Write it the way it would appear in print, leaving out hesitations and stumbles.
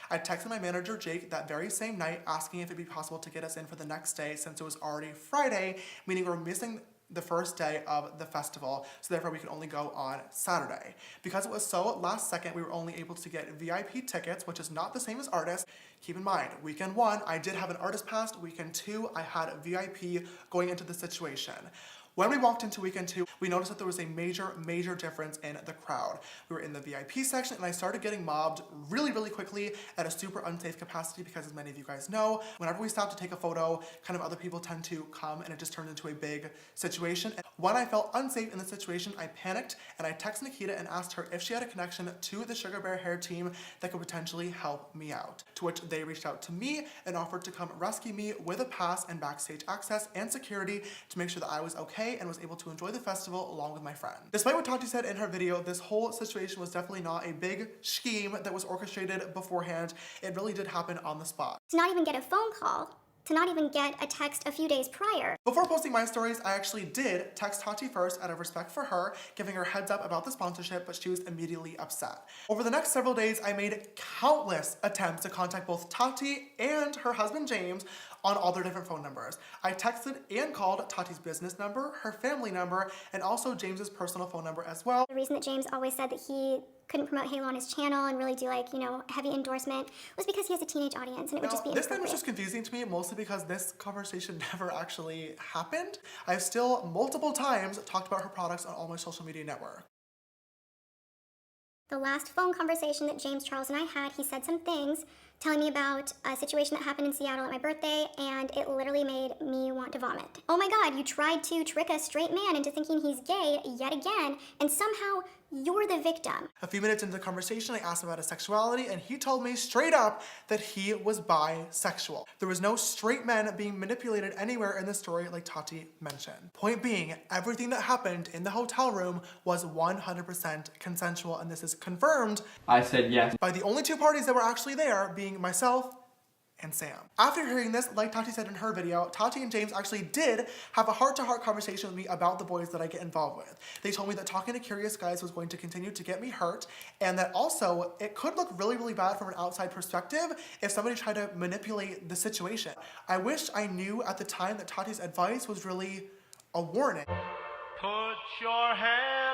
I texted my manager Jake that very same night asking if it'd be possible to get us in for the next day since it was already Friday, meaning we're missing the first day of the festival, so therefore we could only go on Saturday. Because it was so last second, we were only able to get VIP tickets, which is not the same as artists. Keep in mind, weekend 1, I did have an artist pass. Weekend 2, I had a VIP going into the situation. When we walked into weekend 2, we noticed that there was a major difference in the crowd. We were in the VIP section and I started getting mobbed really quickly at a super unsafe capacity because, as many of you guys know, whenever we stop to take a photo, kind of other people tend to come and it just turns into a big situation. And when I felt unsafe in the situation, I panicked and I texted Nikita and asked her if she had a connection to the Sugar Bear hair team that could potentially help me out. To which they reached out to me and offered to come rescue me with a pass and backstage access and security to make sure that I was okay and was able to enjoy the festival along with my friend. Despite what Tati said in her video, this whole situation was definitely not a big scheme that was orchestrated beforehand. It really did happen on the spot. To not even get a phone call, to not even get a text a few days prior. Before posting my stories, I actually did text Tati first out of respect for her, giving her heads up about the sponsorship, but she was immediately upset. Over the next several days, I made countless attempts to contact both Tati and her husband James on all their different phone numbers. I texted and called Tati's business number, her family number, and also James's personal phone number as well. The reason that James always said that he couldn't promote Halo on his channel and really do, like, you know, heavy endorsement was because he has a teenage audience and it would just be inappropriate. This thing was inappropriate. just confusing to me, mostly because this conversation never actually happened. I've still multiple times talked about her products on all my social media networks. The last phone conversation that James Charles and I had, he said some things telling me about a situation that happened in Seattle at my birthday, and it literally made me want to vomit. Oh my God, you tried to trick a straight man into thinking he's gay yet again, and somehow you're the victim. A few minutes into the conversation, I asked him about his sexuality, and he told me straight up that he was bisexual. There was no straight men being manipulated anywhere in the story like Tati mentioned. Point being, everything that happened in the hotel room was 100% consensual, and this is confirmed. I said yes. By the only two parties that were actually there, being myself and Sam. After hearing this, like Tati said in her video, Tati and James actually did have a heart-to-heart conversation with me about the boys that I get involved with. They told me that talking to curious guys was going to continue to get me hurt, and that also it could look really bad from an outside perspective if somebody tried to manipulate the situation. I wish I knew at the time that Tati's advice was really a warning. Put your hand